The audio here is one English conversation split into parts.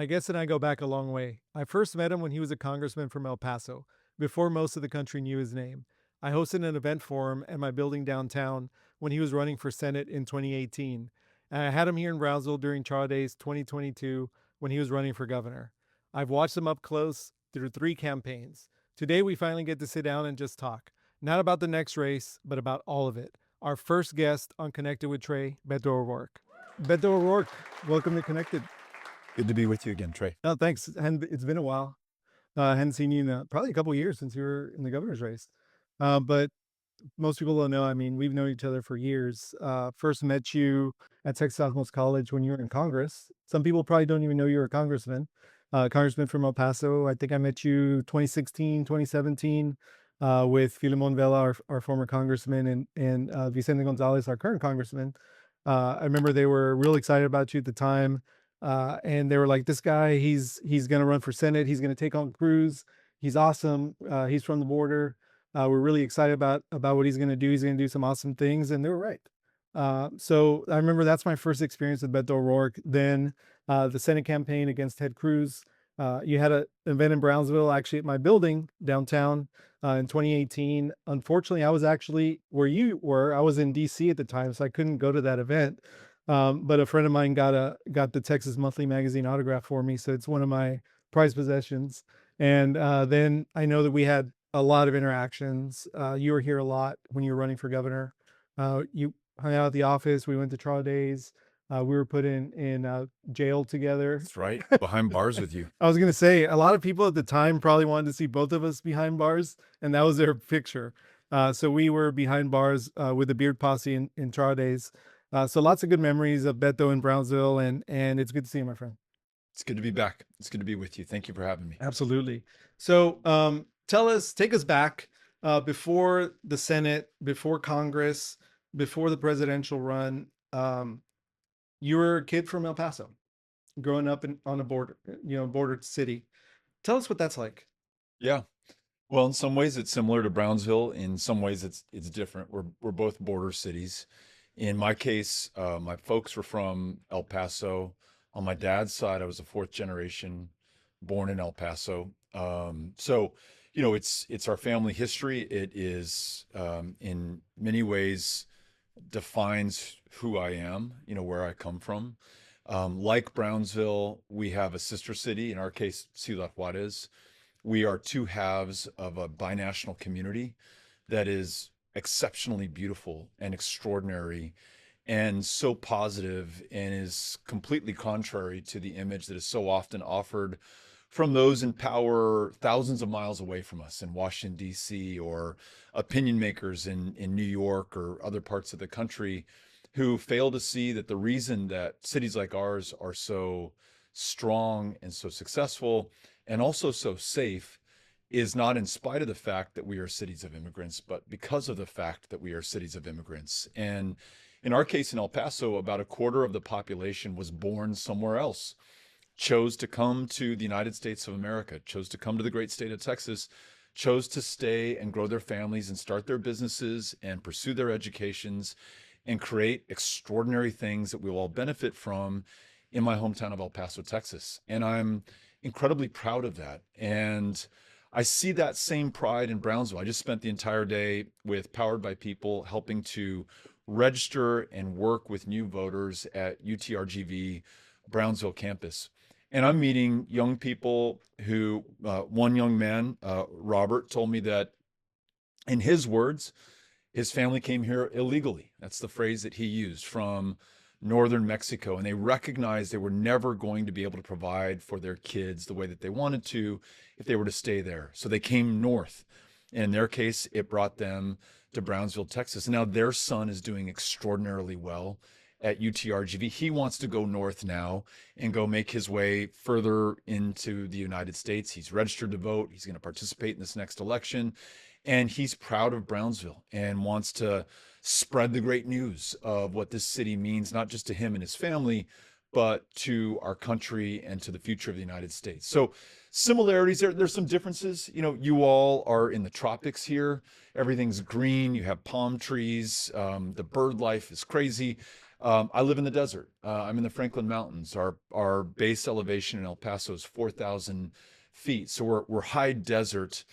My guest and I go back a long way. I first met him when he was a congressman from El Paso, before most of the country knew his name. I hosted an event for him at my building downtown when he was running for Senate in 2018. And I had him here in Brownsville during Char Days 2022 when he was running for governor. I've watched him up close through 3 campaigns. Today, we finally get to sit down and just talk, not about the next race, but about all of it. Our first guest on Connected with Trey, Beto O'Rourke. Beto O'Rourke, welcome to Connected. Good to be with you again, Trey. No, thanks. And it's been a while. I hadn't seen you in probably a couple of years since you were in the governor's race. But most people don't know. I mean, we've known each other for years. First met you at Texas Southmost College when you were in Congress. Some people probably don't even know you were a congressman. Congressman from El Paso. I think I met you 2016, 2017 with Filemon Vela, our former congressman, and Vicente Gonzalez, our current congressman. I remember they were real excited about you at the time. And they were like, this guy, he's going to run for Senate. He's going to take on Cruz. He's awesome. He's from the border. We're really excited about what he's going to do. He's going to do some awesome things. And they were right. So I remember that's my first experience with Beto O'Rourke. Then the Senate campaign against Ted Cruz. You had an event in Brownsville, actually at my building downtown in 2018. Unfortunately, I was actually where you were. I was in DC at the time, so I couldn't go to that event. But a friend of mine got the Texas Monthly Magazine autograph for me, so it's one of my prized possessions. And then I know that we had a lot of interactions. You were here a lot when you were running for governor. You hung out at the office. We went to trial days. We were put in jail together. That's right. Behind bars with you. I was going to say, a lot of people at the time probably wanted to see both of us behind bars, and that was their picture. So we were behind bars with the Beard Posse in trial days. So lots of good memories of Beto in Brownsville, and it's good to see you, my friend. It's good to be back. It's good to be with you. Thank you for having me. Absolutely. So take us back before the Senate, before Congress, before the presidential run. You were a kid from El Paso, growing up on a border city. Tell us what that's like. Yeah. Well, in some ways it's similar to Brownsville. In some ways it's different. We're both border cities. In my case, my folks were from El Paso. On my dad's side, I was a fourth generation born in El Paso. So, it's our family history. It is, in many ways, defines who I am, where I come from. Like Brownsville, we have a sister city, in our case, Ciudad Juarez. We are two halves of a binational community that is exceptionally beautiful and extraordinary and so positive, and is completely contrary to the image that is so often offered from those in power thousands of miles away from us in Washington, D.C., or opinion makers in New York or other parts of the country who fail to see that the reason that cities like ours are so strong and so successful and also so safe is not in spite of the fact that we are cities of immigrants, but because of the fact that we are cities of immigrants. And in our case in El Paso, about a quarter of the population was born somewhere else, chose to come to the United States of America, chose to come to the great state of Texas, chose to stay and grow their families and start their businesses and pursue their educations and create extraordinary things that we will all benefit from in my hometown of El Paso, Texas. And I'm incredibly proud of that. And I see that same pride in Brownsville. I just spent the entire day with Powered by People helping to register and work with new voters at UTRGV Brownsville campus. And I'm meeting young people who, one young man, Robert, told me that in his words, his family came here illegally. That's the phrase that he used, from northern Mexico, and they recognized they were never going to be able to provide for their kids the way that they wanted to if they were to stay there. So they came north. And in their case, it brought them to Brownsville, Texas. Now their son is doing extraordinarily well at UTRGV. He wants to go north now and go make his way further into the United States. He's registered to vote. He's going to participate in this next election. And he's proud of Brownsville and wants to spread the great news of what this city means, not just to him and his family, but to our country and to the future of the United States. So similarities, there's some differences. You all are in the tropics here. Everything's green. You have palm trees. The bird life is crazy. I live in the desert. I'm in the Franklin Mountains. Our base elevation in El Paso is 4,000 feet. So we're high desert,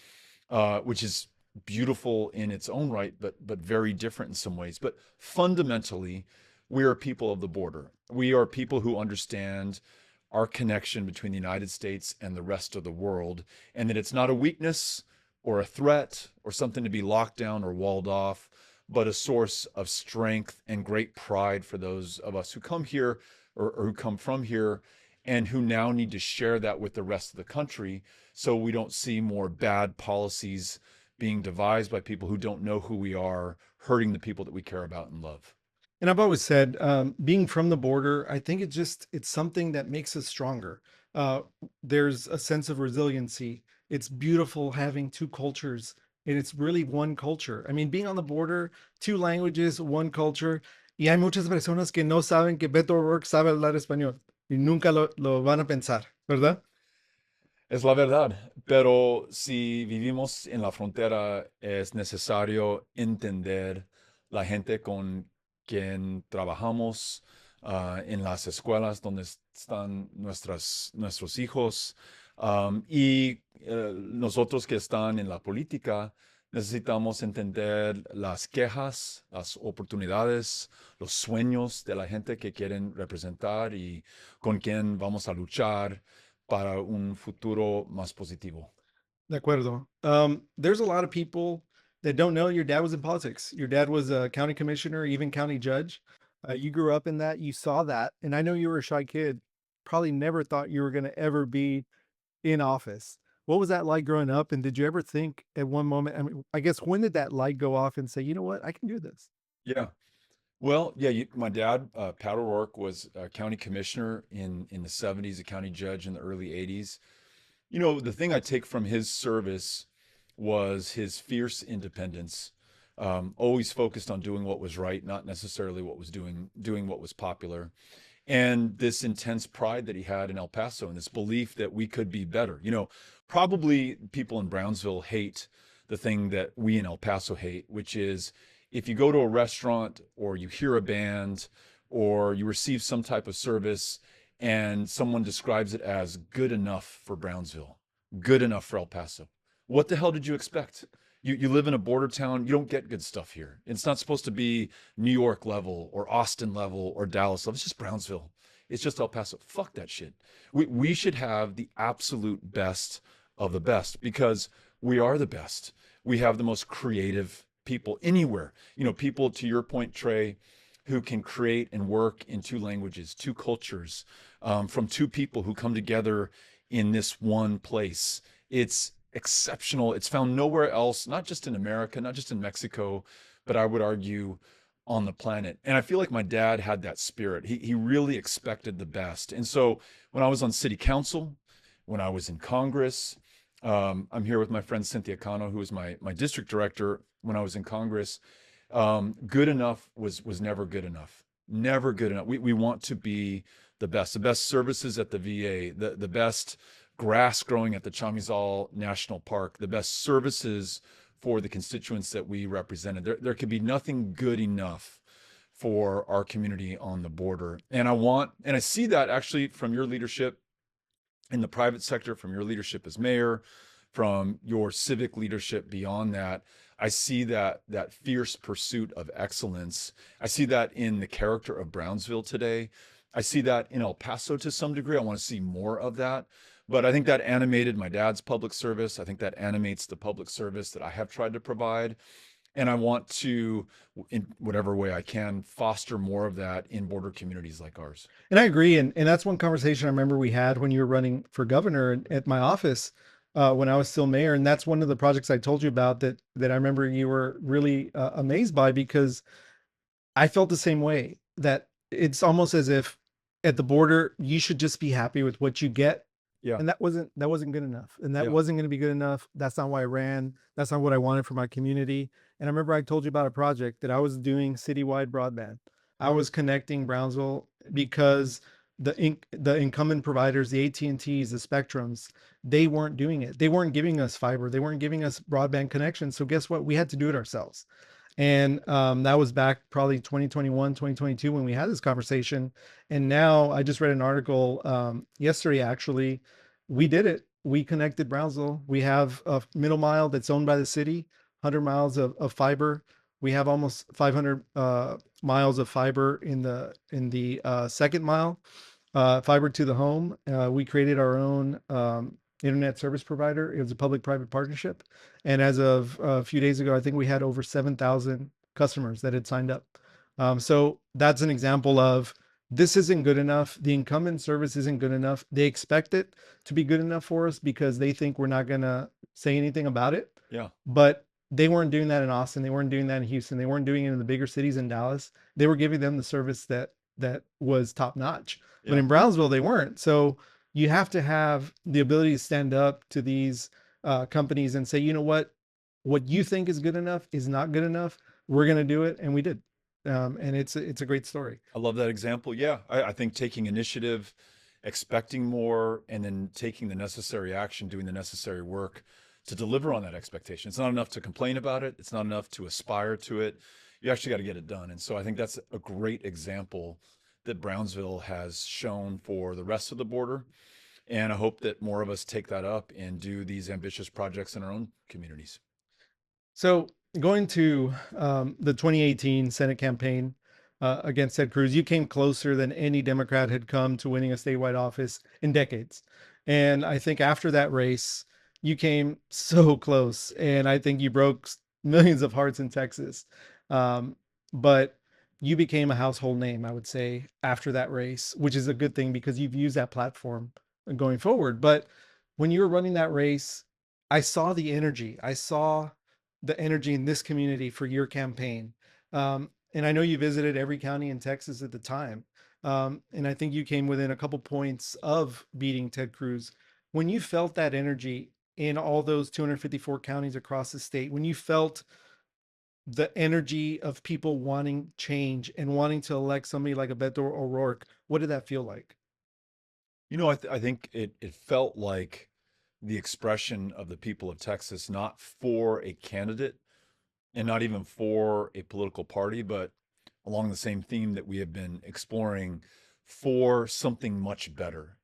which is beautiful in its own right, but very different in some ways. But fundamentally, we are people of the border. We are people who understand our connection between the United States and the rest of the world, and that it's not a weakness or a threat or something to be locked down or walled off, but a source of strength and great pride for those of us who come here or who come from here and who now need to share that with the rest of the country so we don't see more bad policies being devised by people who don't know who we are, hurting the people that we care about and love. And I've always said, being from the border, I think it's something that makes us stronger. Uh, there's a sense of resiliency. It's beautiful having two cultures, and it's really one culture. I mean, being on the border, two languages, one culture. Y hay muchas personas que no saben que Beto O'Rourke sabe hablar español y nunca lo van a pensar, ¿verdad? Es la verdad, pero si vivimos en la frontera, es necesario entender la gente con quien trabajamos, en las escuelas donde están nuestros hijos, y nosotros que están en la política necesitamos entender las quejas, las oportunidades, los sueños de la gente que quieren representar y con quien vamos a luchar para un futuro más positivo. De acuerdo. There's a lot of people that don't know your dad was in politics. Your dad was a county commissioner, even county judge. You grew up in that, you saw that. And I know you were a shy kid, probably never thought you were going to ever be in office. What was that like growing up? And did you ever think at one moment, I mean, I guess, when did that light go off and say, you know what, I can do this? Yeah. Well, yeah, my dad, Pat O'Rourke, was a county commissioner in the 70s, a county judge in the early 80s. You know, the thing I take from his service was his fierce independence, always focused on doing what was right, not necessarily doing what was popular, and this intense pride that he had in El Paso and this belief that we could be better. You know, probably people in Brownsville hate the thing that we in El Paso hate, which is if you go to a restaurant or you hear a band or you receive some type of service and someone describes it as good enough for Brownsville, good enough for El Paso. What the hell did you expect? You live in a border town. You don't get good stuff here. It's not supposed to be New York level or Austin level or Dallas level. It's just Brownsville. It's just El Paso. Fuck that shit. We should have the absolute best of the best because we are the best. We have the most creative people anywhere. You know, people, to your point, Trey, who can create and work in two languages, two cultures, from two people who come together in this one place. It's exceptional. It's found nowhere else, not just in America, not just in Mexico, but I would argue on the planet. And I feel like my dad had that spirit. He really expected the best. And so when I was on city council, when I was in Congress, I'm here with my friend Cynthia Cano, who was my district director when I was in Congress. Good enough was never good enough. Never good enough. We want to be the best services at the VA, the best grass growing at the Chamizal National Park, the best services for the constituents that we represented. There could be nothing good enough for our community on the border. And I see that actually from your leadership in the private sector, from your leadership as mayor, from your civic leadership beyond that. I see that fierce pursuit of excellence. I see that in the character of Brownsville today. I see that in El Paso to some degree. I want to see more of that. But I think that animated my dad's public service. I think that animates the public service that I have tried to provide. And I want to, in whatever way I can, foster more of that in border communities like ours. And I agree. And that's one conversation I remember we had when you were running for governor at my office, when I was still mayor. And that's one of the projects I told you about that I remember you were really amazed by, because I felt the same way, that it's almost as if at the border, you should just be happy with what you get. Yeah. And that wasn't good enough. And that Yeah. wasn't going to be good enough. That's not why I ran. That's not what I wanted for my community. And I remember I told you about a project that I was doing citywide broadband. I was connecting Brownsville because the incumbent providers, the AT&Ts, the Spectrums, they weren't doing it. They weren't giving us fiber. They weren't giving us broadband connections. So guess what? We had to do it ourselves. And that was back probably 2021, 2022 when we had this conversation. And now I just read an article yesterday, actually. We did it. We connected Brownsville. We have a middle mile that's owned by the city, 100 miles of fiber. We have almost 500 miles of fiber in the second mile, fiber to the home. We created our own internet service provider. It was a public-private partnership, and as of a few days ago, I think we had over 7,000 customers that had signed up. So that's an example of this isn't good enough. The incumbent service isn't good enough. They expect it to be good enough for us because they think we're not gonna say anything about it. Yeah. But they weren't doing that in Austin. They weren't doing that in Houston. They weren't doing it in the bigger cities in Dallas. They were giving them the service that was top notch. But Yeah. in Brownsville, they weren't. So you have to have the ability to stand up to these companies and say, you know what you think is good enough is not good enough. We're going to do it, and we did. And it's a great story. I love that example. Yeah. I think taking initiative, expecting more, and then taking the necessary action, doing the necessary work to deliver on that expectation. It's not enough to complain about it. It's not enough to aspire to it. You actually got to get it done. And so I think that's a great example that Brownsville has shown for the rest of the border. And I hope that more of us take that up and do these ambitious projects in our own communities. So going to the 2018 Senate campaign against Ted Cruz, you came closer than any Democrat had come to winning a statewide office in decades. And I think after that race, you came so close. And I think you broke millions of hearts in Texas. But you became a household name, I would say, after that race, which is a good thing because you've used that platform going forward. But when you were running that race, I saw the energy. I saw the energy in this community for your campaign. And I know you visited every county in Texas at the time. And I think you came within a couple points of beating Ted Cruz. When you felt that energy in all those 254 counties across the state, when you felt the energy of people wanting change and wanting to elect somebody like a Beto O'Rourke, what did that feel like? I think it felt like the expression of the people of Texas, not for a candidate and not even for a political party, but along the same theme that we have been exploring for something much better.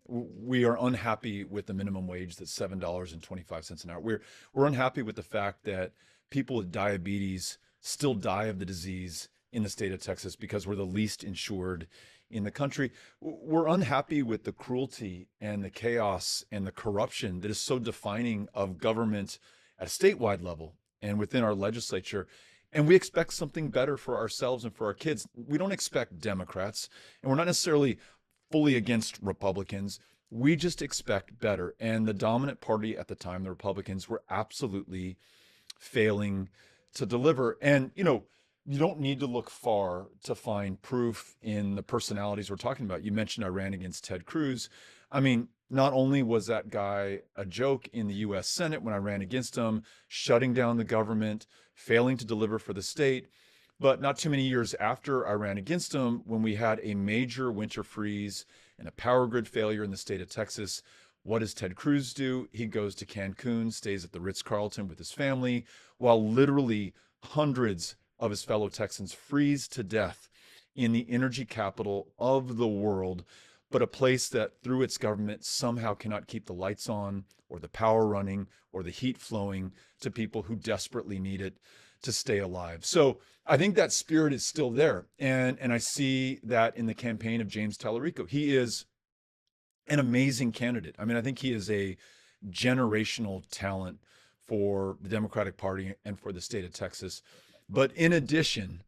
We are unhappy with the minimum wage that's $7.25 an hour. We're unhappy with the fact that people with diabetes still die of the disease in the state of Texas because we're the least insured in the country. We're unhappy with the cruelty and the chaos and the corruption that is so defining of government at a statewide level and within our legislature. And we expect something better for ourselves and for our kids. We don't expect Democrats, and we're not necessarily fully against Republicans. We just expect better. And the dominant party at the time, the Republicans, were absolutely failing to deliver. And, you don't need to look far to find proof in the personalities we're talking about. You mentioned I ran against Ted Cruz. I mean, not only was that guy a joke in the US Senate when I ran against him, shutting down the government, failing to deliver for the state, but not too many years after I ran against him, when we had a major winter freeze and a power grid failure in the state of Texas, what does Ted Cruz do? He goes to Cancun, stays at the Ritz-Carlton with his family, while literally hundreds of his fellow Texans freeze to death in the energy capital of the world, but a place that through its government somehow cannot keep the lights on or the power running or the heat flowing to people who desperately need it to stay alive. So I think that spirit is still there. And I see that in the campaign of James Tallarico. He is an amazing candidate. I mean, I think he is a generational talent for the Democratic Party and for the state of Texas. But in addition,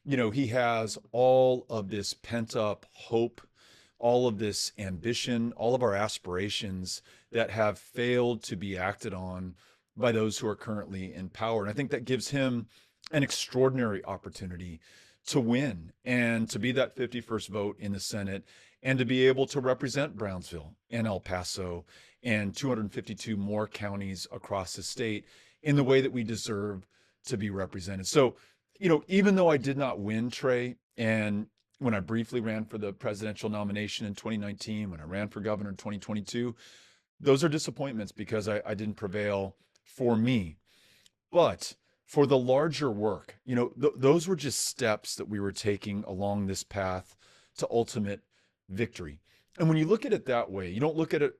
he has all of this pent up hope, all of this ambition, all of our aspirations that have failed to be acted on by those who are currently in power. And I think that gives him an extraordinary opportunity to win and to be that 51st vote in the Senate and to be able to represent Brownsville and El Paso and 252 more counties across the state in the way that we deserve to be represented. So, even though I did not win, Trey, and when I briefly ran for the presidential nomination in 2019, when I ran for governor in 2022, those are disappointments because I didn't prevail for me. But for the larger work. Those were just steps that we were taking along this path to ultimate victory. And when you look at it that way, you don't look at it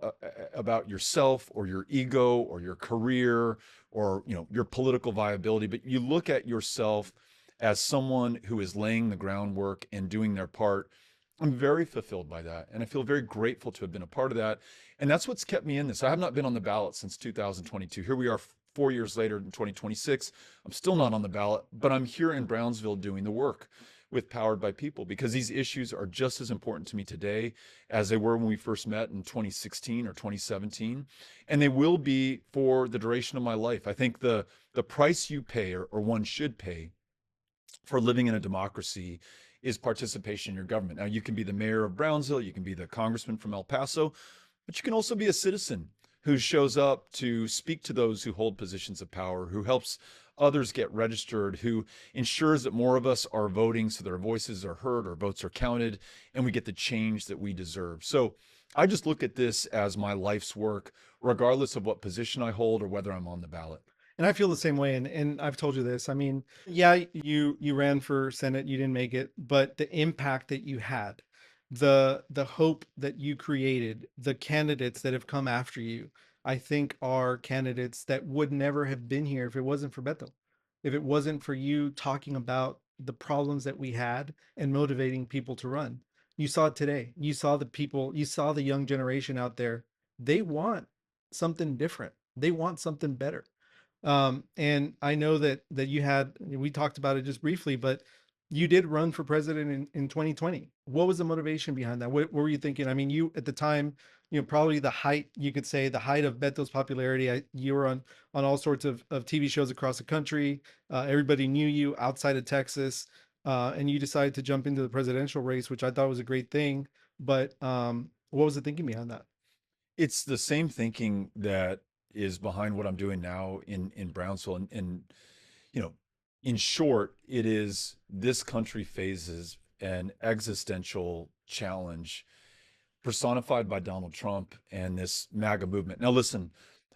about yourself or your ego or your career or your political viability, but you look at yourself as someone who is laying the groundwork and doing their part. I'm very fulfilled by that, and I feel very grateful to have been a part of that. And that's what's kept me in this. I have not been on the ballot since 2022. Here we are 4 years later in 2026. I'm still not on the ballot, but I'm here in Brownsville doing the work with Powered by People, because these issues are just as important to me today as they were when we first met in 2016 or 2017. And they will be for the duration of my life. I think the price you pay, or one should pay, for living in a democracy is participation in your government. Now, you can be the mayor of Brownsville, you can be the congressman from El Paso, but you can also be a citizen who shows up to speak to those who hold positions of power, who helps others get registered, who ensures that more of us are voting so that our voices are heard, our votes are counted, and we get the change that we deserve. So I just look at this as my life's work, regardless of what position I hold or whether I'm on the ballot. And I feel the same way. And I've told you this. I mean, yeah, you ran for Senate, you didn't make it, but the impact that you had, the hope that you created, the candidates that have come after you, I think are candidates that would never have been here if it wasn't for Beto. If it wasn't for you talking about the problems that we had and motivating people to run. You saw it today. You saw the people, you saw the young generation out there. They want something different. They want something better. And I know that you had, we talked about it just briefly, but you did run for president in 2020. What was the motivation behind that? What were you thinking? I mean, you at the time, probably the height, you could say the height of Beto's popularity. You were on all sorts of TV shows across the country. Everybody knew you outside of Texas, and you decided to jump into the presidential race, which I thought was a great thing. But what was the thinking behind that? It's the same thinking that is behind what I'm doing now in Brownsville. And you know, in short, it is this country faces an existential challenge personified by Donald Trump and this MAGA movement. Now, listen,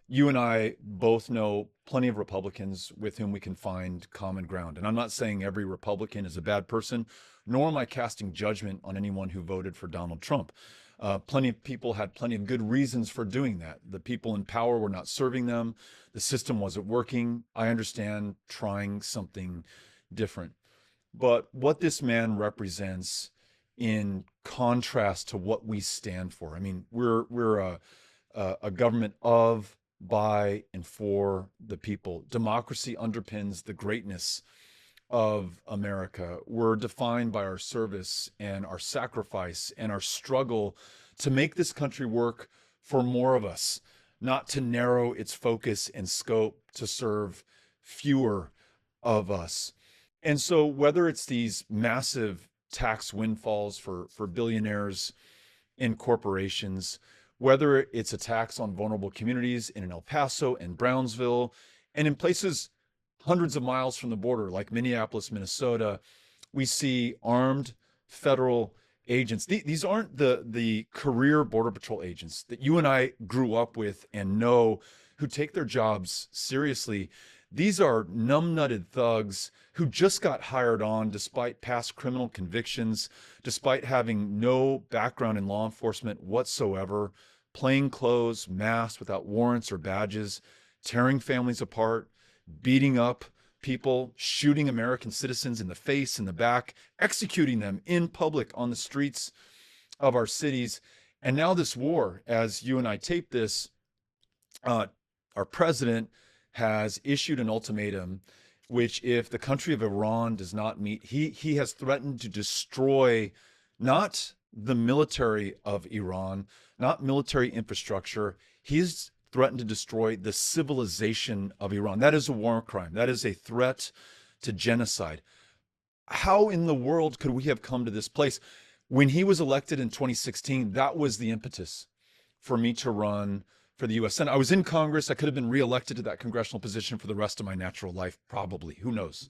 you and I both know plenty of Republicans with whom we can find common ground. And I'm not saying every Republican is a bad person, nor am I casting judgment on anyone who voted for Donald Trump. Plenty of people had plenty of good reasons for doing that. The people in power were not serving them. The system wasn't working. I understand trying something different. But what this man represents in contrast to what we stand for, I mean, we're a government of, by, and for the people. Democracy underpins the greatness of America. We're defined by our service and our sacrifice and our struggle to make this country work for more of us, not to narrow its focus and scope to serve fewer of us. And so whether it's these massive tax windfalls for billionaires and corporations, whether it's a tax on vulnerable communities in El Paso and Brownsville, and in places hundreds of miles from the border, like Minneapolis, Minnesota, we see armed federal agents. These aren't the career Border Patrol agents that you and I grew up with and know, who take their jobs seriously. These are numb-nutted thugs who just got hired on despite past criminal convictions, despite having no background in law enforcement whatsoever, plain clothes, masked without warrants or badges, tearing families apart, beating up people, shooting American citizens in the face, in the back, executing them in public on the streets of our cities. And now this war, as you and I tape this, our president has issued an ultimatum, which if the country of Iran does not meet, he has threatened to destroy not the military of Iran, not military infrastructure. He's threatened to destroy the civilization of Iran. That is a war crime. That is a threat to genocide. How in the world could we have come to this place? When he was elected in 2016, that was the impetus for me to run for the U.S. Senate. I was in Congress. I could have been reelected to that congressional position for the rest of my natural life, probably. Who knows?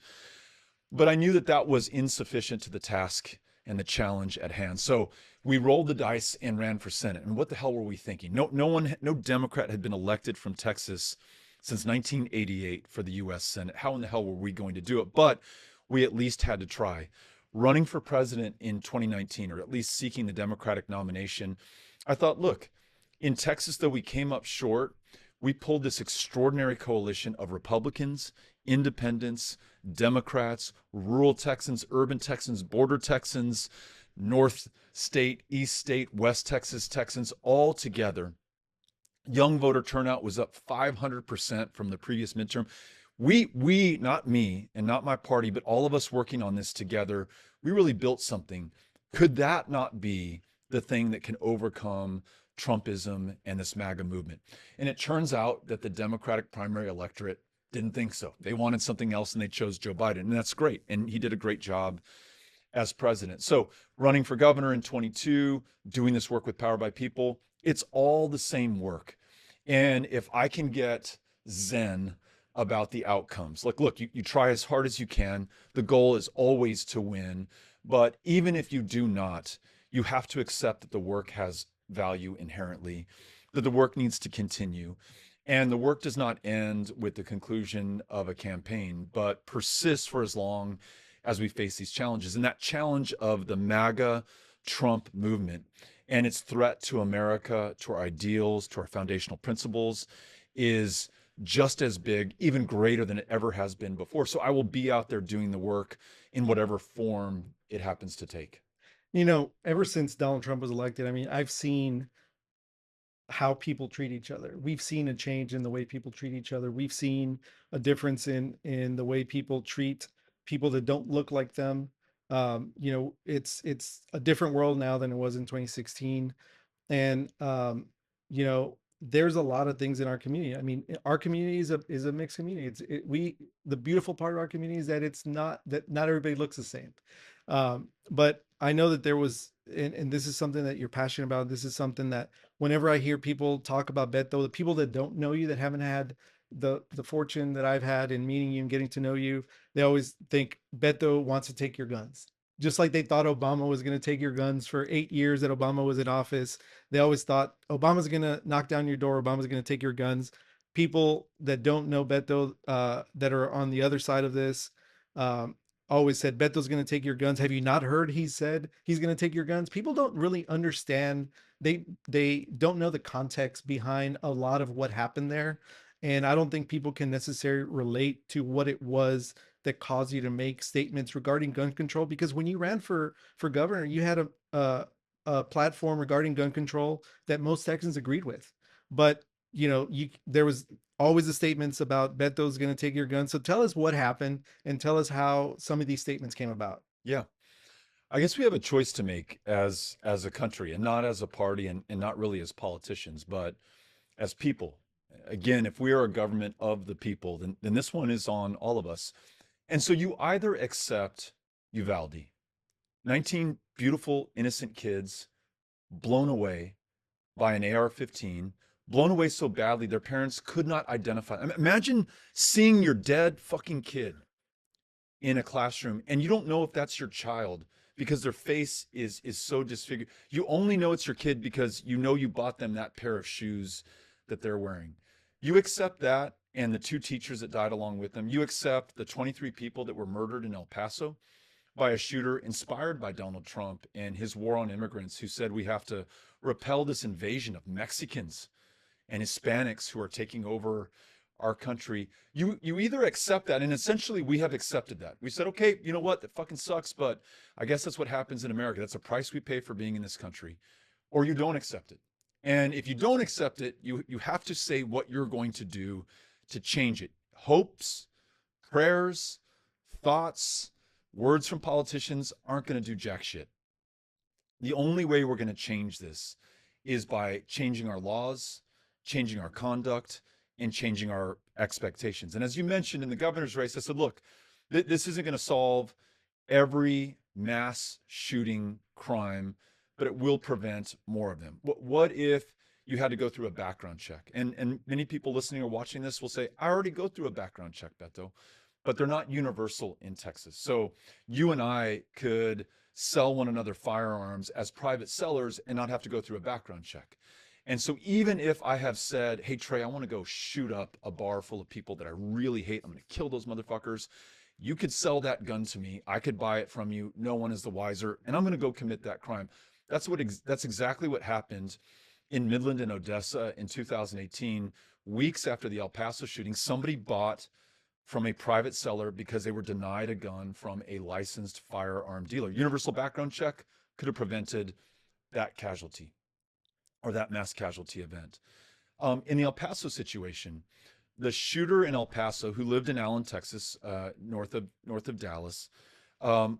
But I knew that that was insufficient to the task and the challenge at hand. So we rolled the dice and ran for Senate. And what the hell were we thinking? No Democrat had been elected from Texas since 1988 for the US Senate. How in the hell were we going to do it? But we at least had to try. Running for president in 2019, or at least seeking the Democratic nomination, I thought, look, in Texas, though we came up short, we pulled this extraordinary coalition of Republicans, independents, Democrats, rural Texans, urban Texans, border Texans, North State, East State, West Texas Texans, all together. Young voter turnout was up 500% from the previous midterm. We, not me and not my party, but all of us working on this together, we really built something. Could that not be the thing that can overcome Trumpism and this MAGA movement? And it turns out that the Democratic primary electorate didn't think so. They wanted something else and they chose Joe Biden. And that's great. And he did a great job as president. So running for governor in 22, doing this work with Power by People, it's all the same work. And if I can get zen about the outcomes, like, look, you try as hard as you can. The goal is always to win. But even if you do not, you have to accept that the work has value inherently, that the work needs to continue. And the work does not end with the conclusion of a campaign, but persists for as long as we face these challenges. And that challenge of the MAGA Trump movement and its threat to America, to our ideals, to our foundational principles is just as big, even greater than it ever has been before. So I will be out there doing the work in whatever form it happens to take. Ever since Donald Trump was elected, I mean, I've seen how people treat each other. We've seen a change in the way people treat each other. We've seen a difference in the way people treat people that don't look like them. It's a different world now than it was in 2016. And there's a lot of things in our community. I mean, our community is a mixed community. The beautiful part of our community is that it's not that not everybody looks the same. But I know that there was, and this is something that you're passionate about. This is something that whenever I hear people talk about Beto, the people that don't know you, that haven't had the fortune that I've had in meeting you and getting to know you, they always think Beto wants to take your guns. Just like they thought Obama was going to take your guns for 8 years that Obama was in office. They always thought Obama's going to knock down your door. Obama's going to take your guns. People that don't know Beto, that are on the other side of this, always said Beto's going to take your guns. Have you not heard he said he's going to take your guns? People don't really understand. They don't know the context behind a lot of what happened there. And I don't think people can necessarily relate to what it was that caused you to make statements regarding gun control. Because when you ran for governor, you had a platform regarding gun control that most Texans agreed with. But there was always the statements about Beto's going to take your gun. So tell us what happened and tell us how some of these statements came about. Yeah. I guess we have a choice to make as a country, and not as a party, and not really as politicians, but as people. Again, if we are a government of the people, then this one is on all of us. And so you either accept Uvalde, 19 beautiful, innocent kids blown away by an AR-15, blown away so badly their parents could not identify. I mean, imagine seeing your dead fucking kid in a classroom and you don't know if that's your child because their face is so disfigured. You only know it's your kid because you know you bought them that pair of shoes that they're wearing. You accept that and the 2 teachers that died along with them. You accept the 23 people that were murdered in El Paso by a shooter inspired by Donald Trump and his war on immigrants, who said we have to repel this invasion of Mexicans and Hispanics who are taking over our country. You either accept that, and essentially we have accepted that. We said, okay, you know what, that fucking sucks, but I guess that's what happens in America. That's a price we pay for being in this country. Or you don't accept it. And if you don't accept it, you have to say what you're going to do to change it. Hopes, prayers, thoughts, words from politicians aren't going to do jack shit. The only way we're going to change this is by changing our laws, changing our conduct, and changing our expectations. And as you mentioned in the governor's race, I said, look, this isn't going to solve every mass shooting crime, but it will prevent more of them. What if you had to go through a background check? And many people listening or watching this will say, I already go through a background check, Beto, but they're not universal in Texas. So you and I could sell one another firearms as private sellers and not have to go through a background check. And so even if I have said, hey, Trey, I want to go shoot up a bar full of people that I really hate, I'm going to kill those motherfuckers. You could sell that gun to me. I could buy it from you. No one is the wiser. And I'm going to go commit that crime. That's exactly what happened in Midland and Odessa in 2018. Weeks after the El Paso shooting, somebody bought from a private seller because they were denied a gun from a licensed firearm dealer. Universal background check could have prevented that casualty or that mass casualty event. In the El Paso situation, the shooter in El Paso, who lived in Allen, Texas, north of Dallas,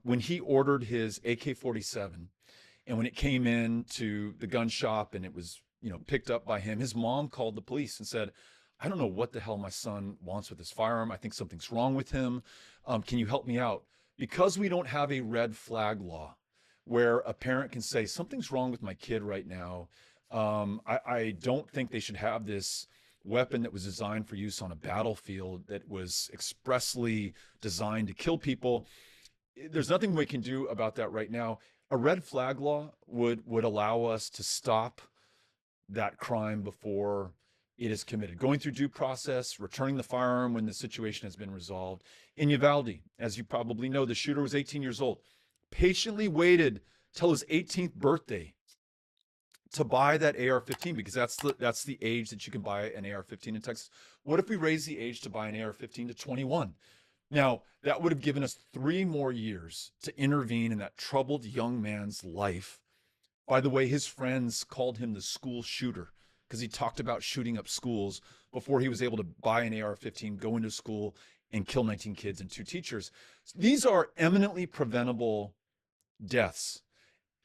when he ordered his AK-47, and when it came in to the gun shop and it was picked up by him, his mom called the police and said, I don't know what the hell my son wants with his firearm. I think something's wrong with him. Can you help me out? Because we don't have a red flag law where a parent can say, something's wrong with my kid right now. I don't think they should have this weapon that was designed for use on a battlefield that was expressly designed to kill people. There's nothing we can do about that right now. A red flag law would allow us to stop that crime before it is committed, going through due process, returning the firearm when the situation has been resolved. In Uvalde, as you probably know, the shooter was 18 years old, patiently waited till his 18th birthday to buy that AR-15 because that's the age that you can buy an AR-15 in Texas. What if we raise the age to buy an AR-15 to 21? Now, that would have given us 3 more years to intervene in that troubled young man's life. By the way, his friends called him the school shooter because he talked about shooting up schools before he was able to buy an AR-15, go into school, and kill 19 kids and 2 teachers. These are eminently preventable deaths.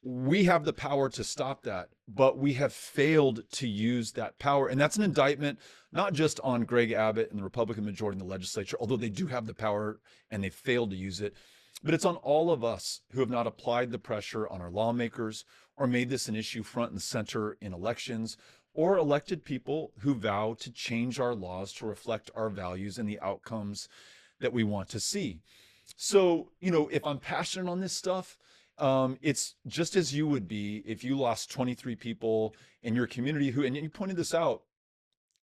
We have the power to stop that, but we have failed to use that power. And that's an indictment, not just on Greg Abbott and the Republican majority in the legislature, although they do have the power and they failed to use it, but it's on all of us who have not applied the pressure on our lawmakers or made this an issue front and center in elections, or elected people who vow to change our laws to reflect our values and the outcomes that we want to see. So, if I'm passionate on this stuff, it's just as you would be if you lost 23 people in your community and you pointed this out,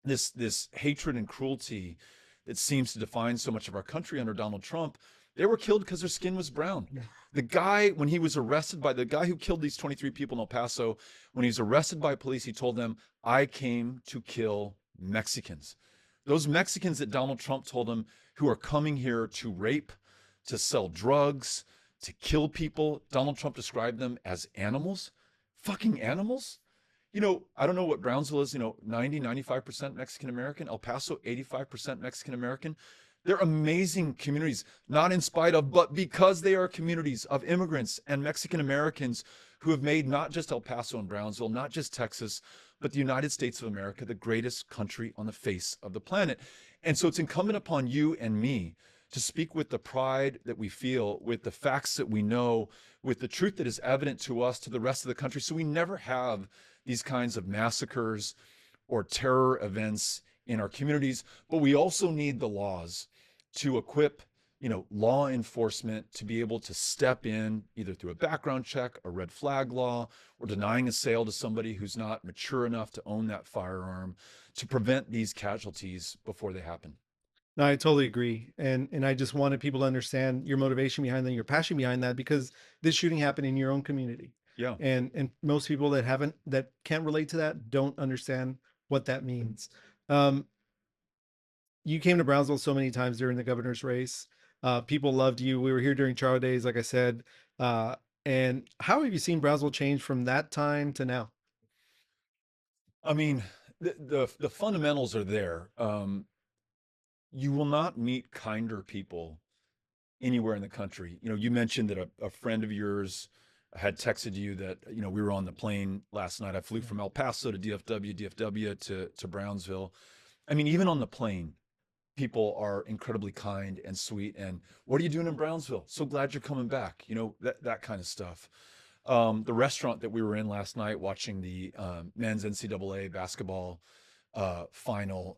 this hatred and cruelty that seems to define so much of our country under Donald Trump. They were killed because their skin was brown. The guy, when he was arrested by the guy who killed these 23 people in El Paso, when he was arrested by police, he told them, I came to kill Mexicans. Those Mexicans that Donald Trump told him who are coming here to rape, to sell drugs, to kill people. Donald Trump described them as animals, fucking animals. I don't know what Brownsville is, 95% Mexican American, El Paso, 85% Mexican American. They're amazing communities, not in spite of, but because they are communities of immigrants and Mexican Americans who have made not just El Paso and Brownsville, not just Texas, but the United States of America, the greatest country on the face of the planet. And so it's incumbent upon you and me to speak with the pride that we feel, with the facts that we know, with the truth that is evident to us, to the rest of the country, so we never have these kinds of massacres or terror events in our communities. But we also need the laws to equip, law enforcement to be able to step in either through a background check, a red flag law, or denying a sale to somebody who's not mature enough to own that firearm to prevent these casualties before they happen. No, I totally agree. And I just wanted people to understand your motivation behind that, your passion behind that, because this shooting happened in your own community. Yeah. And most people that can't relate to that don't understand what that means. You came to Brownsville so many times during the governor's race. People loved you. We were here during Charter Days, like I said. And how have you seen Brownsville change from that time to now? I mean, the fundamentals are there. You will not meet kinder people anywhere in the country. You mentioned that a friend of yours had texted you that, we were on the plane last night. I flew from El Paso to DFW to Brownsville. I mean, even on the plane, people are incredibly kind and sweet. And what are you doing in Brownsville? So glad you're coming back. That kind of stuff. The restaurant that we were in last night watching the men's NCAA basketball final,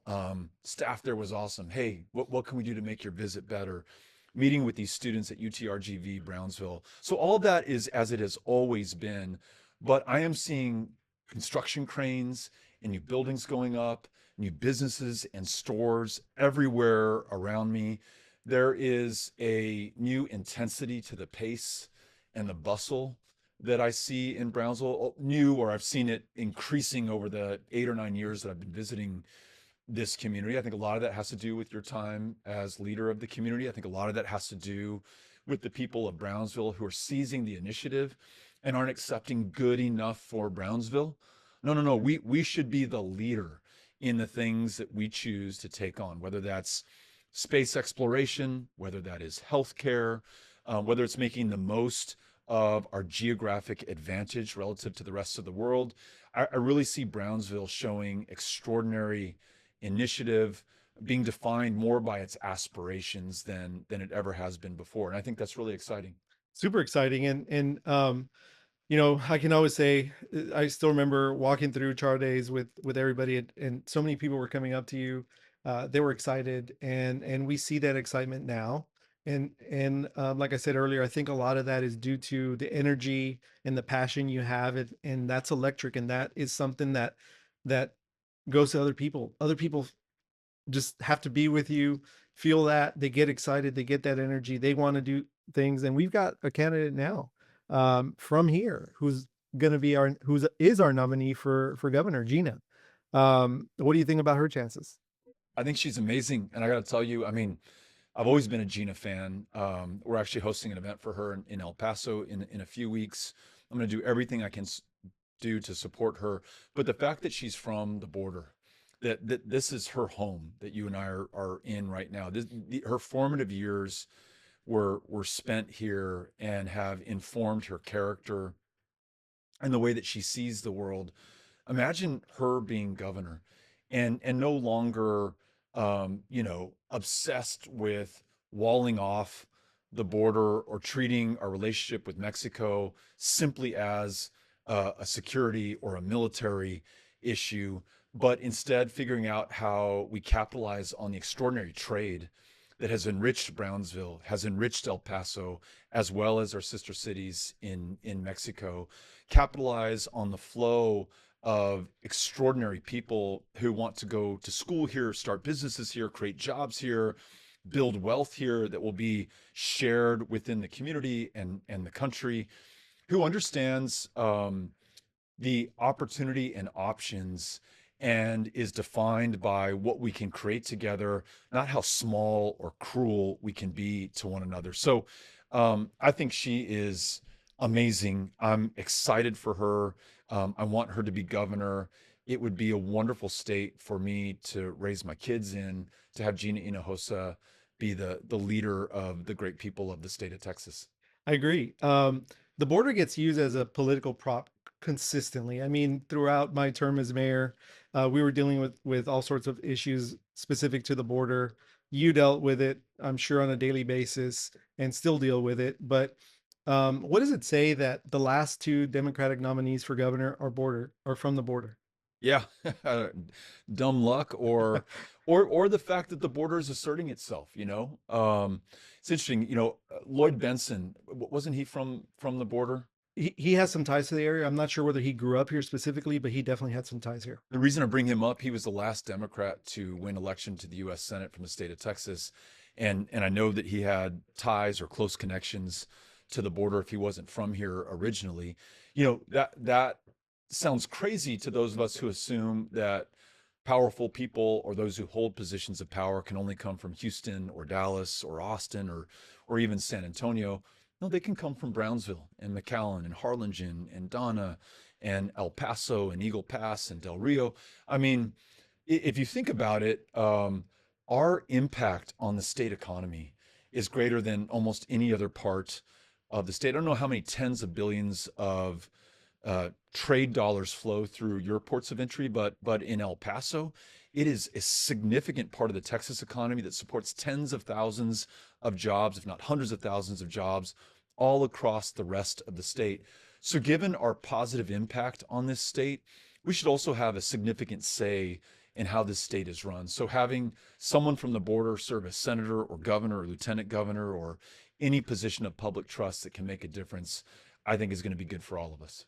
staff there was awesome. Hey, what can we do to make your visit better? Meeting with these students at UTRGV Brownsville. So all of that is as it has always been, but I am seeing construction cranes and new buildings going up, new businesses and stores everywhere around me. There is a new intensity to the pace and the bustle that I see in Brownsville, new, or I've seen it increasing over the 8 or 9 years that I've been visiting this community. I think a lot of that has to do with your time as leader of the community. I think a lot of that has to do with the people of Brownsville who are seizing the initiative and aren't accepting good enough for Brownsville. No, no, no. We should be the leader in the things that we choose to take on, whether that's space exploration, whether that is healthcare, whether it's making the most of our geographic advantage relative to the rest of the world. I really see Brownsville showing extraordinary initiative, being defined more by its aspirations than it ever has been before. And I think that's really exciting. Super exciting. I can always say, I still remember walking through Char Days with everybody, and so many people were coming up to you. They were excited, and we see that excitement now. And like I said earlier, I think a lot of that is due to the energy and the passion you have, and that's electric, and that is something that goes to other people. Other people just have to be with you, feel that, they get excited, they get that energy, they want to do things. And we've got a candidate now from here who's going to be who's is our nominee for governor, Gina. What do you think about her chances? I think she's amazing. And I got to tell you, I mean, I've always been a Gina fan. We're actually hosting an event for her in El Paso in a few weeks. I'm going to do everything I can do to support her. But the fact that she's from the border, that this is her home, that you and I are in right now. Her formative years were spent here and have informed her character and the way that she sees the world. Imagine her being governor and no longer obsessed with walling off the border or treating our relationship with Mexico simply as a security or a military issue, but instead figuring out how we capitalize on the extraordinary trade that has enriched Brownsville, has enriched El Paso, as well as our sister cities in Mexico, capitalize on the flow of extraordinary people who want to go to school here, start businesses here, create jobs here, build wealth here that will be shared within the community and the country, who understands the opportunity and options and is defined by what we can create together, not how small or cruel we can be to one another. So I think she is amazing. I'm excited for her. I want her to be governor. It would be a wonderful state for me to raise my kids in, to have Gina Hinojosa be the leader of the great people of the state of Texas. I agree. The border gets used as a political prop consistently. I mean, throughout my term as mayor, we were dealing with all sorts of issues specific to the border. You dealt with it, I'm sure, on a daily basis, and still deal with it. But what does it say that the last two Democratic nominees for governor are from the border? Yeah, dumb luck, or the fact that the border is asserting itself. It's interesting. Lloyd Benson, wasn't he from the border? He has some ties to the area. I'm not sure whether he grew up here specifically, but he definitely had some ties here. The reason I bring him up, he was the last Democrat to win election to the U.S. Senate from the state of Texas, and I know that he had ties or close connections to the border if he wasn't from here originally. That sounds crazy to those of us who assume that powerful people or those who hold positions of power can only come from Houston or Dallas or Austin or even San Antonio. No, they can come from Brownsville and McAllen and Harlingen and Donna and El Paso and Eagle Pass and Del Rio. I mean, if you think about it, our impact on the state economy is greater than almost any other part of the state. I don't know how many tens of billions of trade dollars flow through your ports of entry, but in El Paso, it is a significant part of the Texas economy that supports tens of thousands of jobs, if not hundreds of thousands of jobs, all across the rest of the state. So, given our positive impact on this state, we should also have a significant say in how this state is run. So, having someone from the border serve as senator or governor or lieutenant governor or any position of public trust that can make a difference, I think is going to be good for all of us.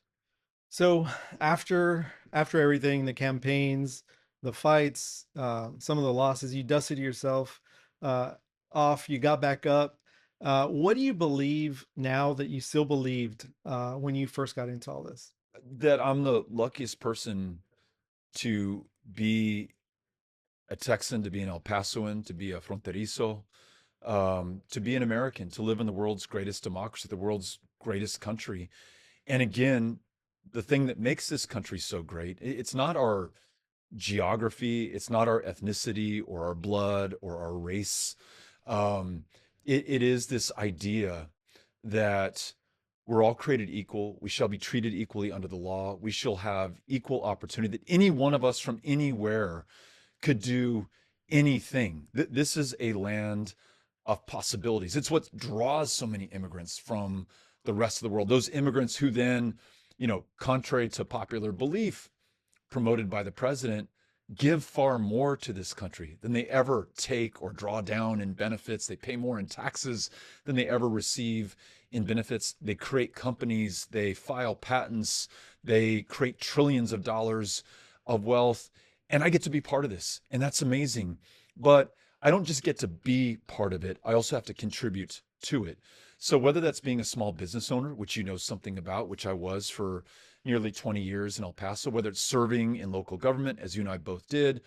So after everything, the campaigns, the fights, some of the losses, you dusted yourself uh, off. You got back up. What do you believe now that you still believed when you first got into all this? That I'm the luckiest person to be a Texan, to be an El Pasoan, to be a fronterizo, to be an American, to live in the world's greatest democracy, the world's greatest country. And again, the thing that makes this country so great, it's not our geography, it's not our ethnicity or our blood or our race. Um, it is this idea that we're all created equal. We shall be treated equally under the law. We shall have equal opportunity, that any one of us from anywhere could do anything. This is a land of possibilities. It's what draws so many immigrants from the rest of the world. Those immigrants who then, contrary to popular belief, promoted by the president, give far more to this country than they ever take or draw down in benefits. They pay more in taxes than they ever receive in benefits. They create companies, they file patents, they create trillions of dollars of wealth. And I get to be part of this, and that's amazing. But I don't just get to be part of it, I also have to contribute to it. So whether that's being a small business owner, which you know something about, which I was for nearly 20 years in El Paso, whether it's serving in local government, as you and I both did,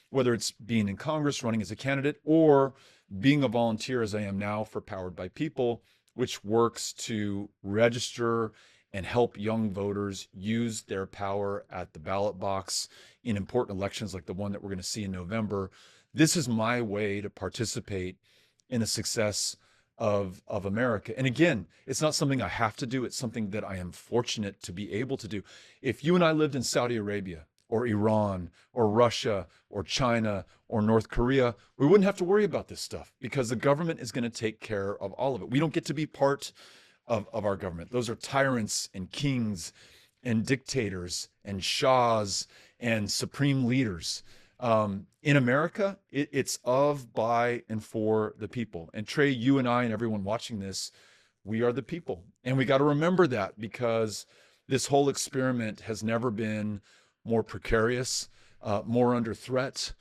whether it's being in Congress, running as a candidate, or being a volunteer, as I am now for Powered by People, which works to register and help young voters use their power at the ballot box in important elections like the one that we're going to see in November. This is my way to participate in the success of America. And again, it's not something I have to do. It's something that I am fortunate to be able to do. If you and I lived in Saudi Arabia or Iran or Russia or China or North Korea, we wouldn't have to worry about this stuff because the government is going to take care of all of it. We don't get to be part of our government. Those are tyrants and kings and dictators and shahs and supreme leaders. In America, it's of, by, and for the people. And Trey, you and I, and everyone watching this, we are the people. And we got to remember that because this whole experiment has never been more precarious, more under threat,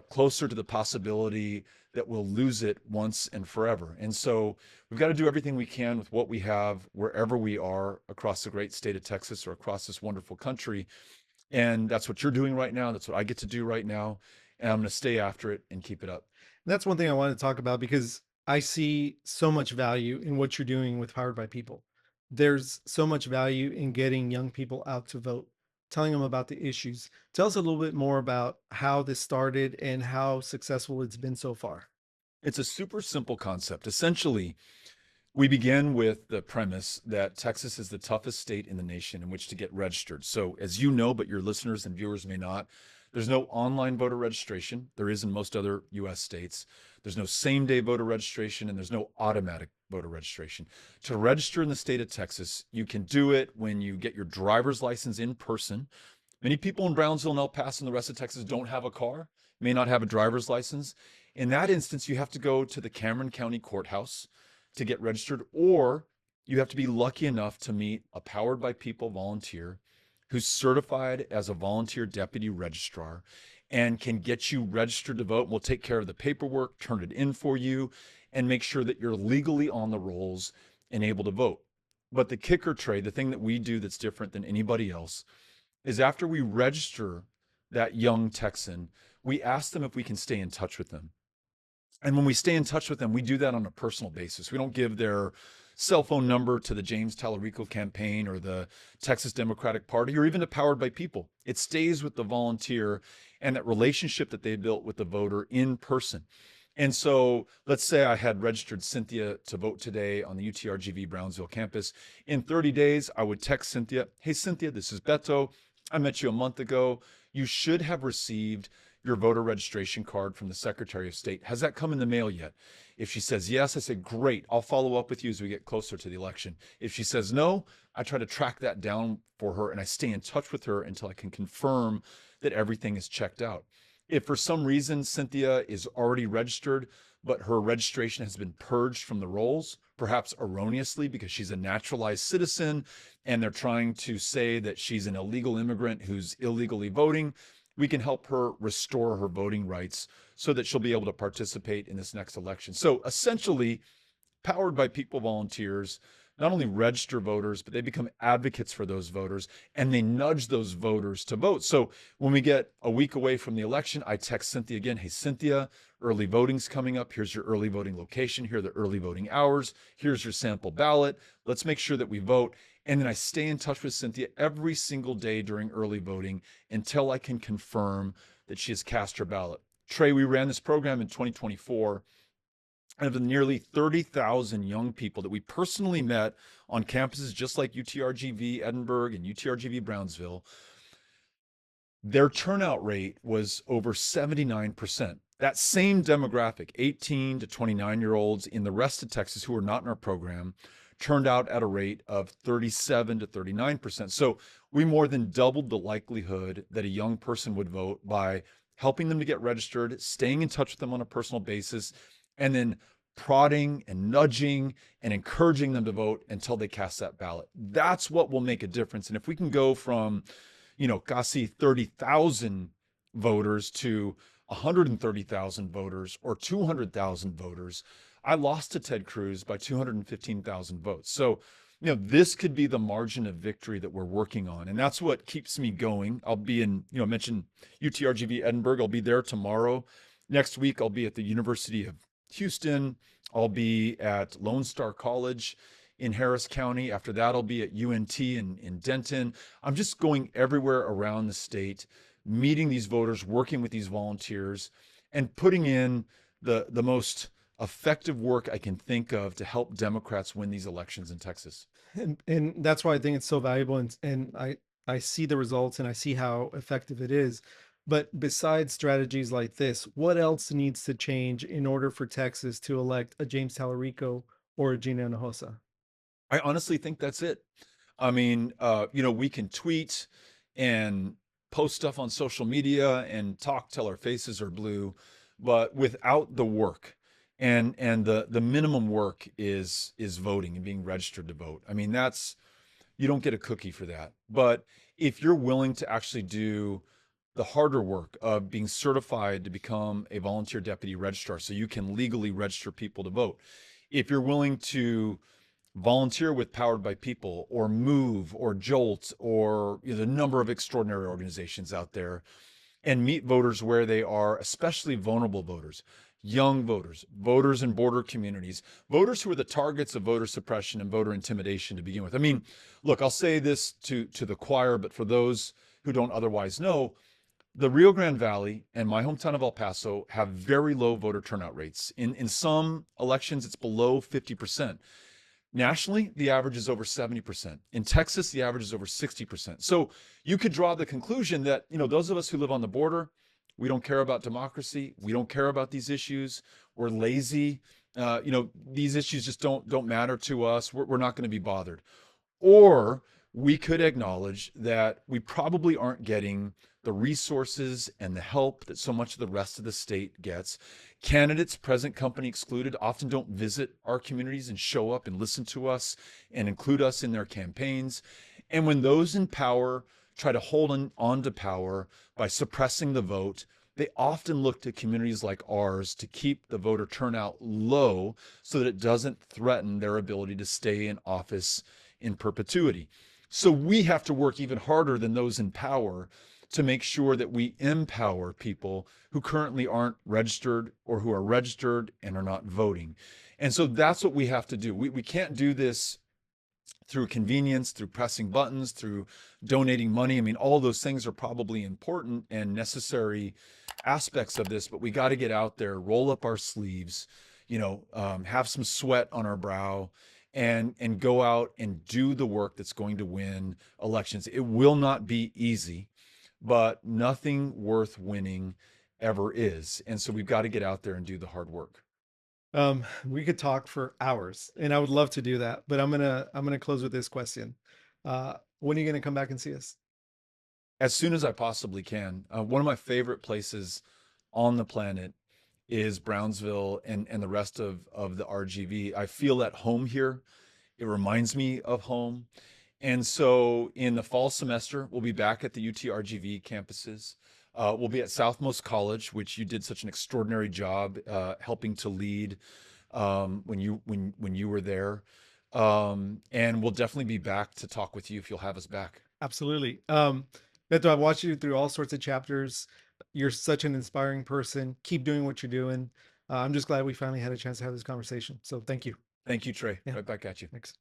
closer to the possibility that we'll lose it once and forever. And so we've got to do everything we can with what we have wherever we are across the great state of Texas or across this wonderful country. And that's what you're doing right now. That's what I get to do right now. And I'm going to stay after it and keep it up. That's one thing I wanted to talk about because I see so much value in what you're doing with Powered by People. There's so much value in getting young people out to vote, telling them about the issues. Tell us a little bit more about how this started and how successful it's been so far. It's a super simple concept. Essentially, we begin with the premise that Texas is the toughest state in the nation in which to get registered. So, as you know, but your listeners and viewers may not, there's no online voter registration. There is in most other US states. There's no same day voter registration, and there's no automatic voter registration. To register in the state of Texas, you can do it when you get your driver's license in person. Many people in Brownsville and El Paso and the rest of Texas don't have a car, may not have a driver's license. In that instance, you have to go to the Cameron County Courthouse to get registered, or you have to be lucky enough to meet a Powered by People volunteer who's certified as a volunteer deputy registrar and can get you registered to vote. We'll take care of the paperwork, turn it in for you, and make sure that you're legally on the rolls and able to vote. But the kicker, Trey, the thing that we do that's different than anybody else is after we register that young Texan, we ask them if we can stay in touch with them. And when we stay in touch with them, we do that on a personal basis. We don't give their cell phone number to the James Tallarico campaign or the Texas Democratic Party or even the Powered by People. It stays with the volunteer and that relationship that they built with the voter in person. And so let's say I had registered Cynthia to vote today on the UTRGV Brownsville campus. In 30 days, I would text Cynthia, "Hey, Cynthia, this is Beto. I met you a month ago. You should have received your voter registration card from the Secretary of State. Has that come in the mail yet?" If she says yes, I say, "Great. I'll follow up with you as we get closer to the election." If she says no, I try to track that down for her and I stay in touch with her until I can confirm that everything is checked out. If for some reason Cynthia is already registered, but her registration has been purged from the rolls, perhaps erroneously because she's a naturalized citizen and they're trying to say that she's an illegal immigrant who's illegally voting, we can help her restore her voting rights so that she'll be able to participate in this next election. So essentially, powered by people volunteers, not only register voters, but they become advocates for those voters and they nudge those voters to vote. So when we get a week away from the election, I text Cynthia again, hey, Cynthia, early voting's coming up. Here's your early voting location. Here are the early voting hours. Here's your sample ballot. Let's make sure that we vote. And then I stay in touch with Cynthia every single day during early voting until I can confirm that she has cast her ballot. Trey, we ran this program in 2024. And of the nearly 30,000 young people that we personally met on campuses just like UTRGV Edinburgh and UTRGV Brownsville, their turnout rate was over 79%. That same demographic, 18 to 29-year-olds in the rest of Texas who are not in our program, turned out at a rate of 37 to 39%. So we more than doubled the likelihood that a young person would vote by helping them to get registered, staying in touch with them on a personal basis, and then prodding and nudging and encouraging them to vote until they cast that ballot. That's what will make a difference. And if we can go from, Kasi 30,000 voters to 130,000 voters or 200,000 voters, I lost to Ted Cruz by 215,000 votes. So, this could be the margin of victory that we're working on. And that's what keeps me going. I'll be in, I mentioned UTRGV Edinburgh. I'll be there tomorrow. Next week, I'll be at the University of Houston. I'll be at Lone Star College in Harris County. After that, I'll be at UNT in Denton. I'm just going everywhere around the state, meeting these voters, working with these volunteers, and putting in the most effective work I can think of to help Democrats win these elections in Texas. And that's why I think it's so valuable. And I see the results and I see how effective it is. But besides strategies like this, what else needs to change in order for Texas to elect a James Talarico or a Gina Hinojosa? I honestly think that's it. I mean, we can tweet and post stuff on social media and talk till our faces are blue, but without the work, and the minimum work is voting and being registered to vote. I mean, that's, you don't get a cookie for that. But if you're willing to actually do the harder work of being certified to become a volunteer deputy registrar so you can legally register people to vote, if you're willing to volunteer with Powered by People or Move or Jolt or the number of extraordinary organizations out there, and meet voters where they are, especially vulnerable voters, young voters, voters in border communities, voters who are the targets of voter suppression and voter intimidation to begin with. I mean, look, I'll say this to the choir, but for those who don't otherwise know, the Rio Grande Valley and my hometown of El Paso have very low voter turnout rates. In some elections, it's below 50%. Nationally, the average is over 70%. In Texas, the average is over 60%. So you could draw the conclusion that, those of us who live on the border, we don't care about democracy. We don't care about these issues. We're lazy. These issues just don't matter to us. We're not going to be bothered. Or we could acknowledge that we probably aren't getting the resources and the help that so much of the rest of the state gets. Candidates, present company excluded, often don't visit our communities and show up and listen to us and include us in their campaigns. And when those in power try to hold on to power by suppressing the vote, they often look to communities like ours to keep the voter turnout low so that it doesn't threaten their ability to stay in office in perpetuity. So we have to work even harder than those in power to make sure that we empower people who currently aren't registered or who are registered and are not voting. And so that's what we have to do. We can't do this through convenience, through pressing buttons, through donating money. I mean, all those things are probably important and necessary aspects of this, but we got to get out there, roll up our sleeves, have some sweat on our brow, and go out and do the work that's going to win elections. It will not be easy, but nothing worth winning ever is. And so we've got to get out there and do the hard work. We could talk for hours, and I would love to do that, but I'm gonna close with this question. When are you gonna come back and see us? As soon as I possibly can. One of my favorite places on the planet is Brownsville and the rest of the RGV. I feel at home here. It reminds me of home. And so in the fall semester, we'll be back at the UT-RGV campuses. We'll be at Southmost College, which you did such an extraordinary job helping to lead when you were there. And we'll definitely be back to talk with you if you'll have us back. Absolutely. Beto, I've watched you through all sorts of chapters. You're such an inspiring person. Keep doing what you're doing. I'm just glad we finally had a chance to have this conversation. So thank you. Thank you, Trey. Yeah, Right back at you. thanks.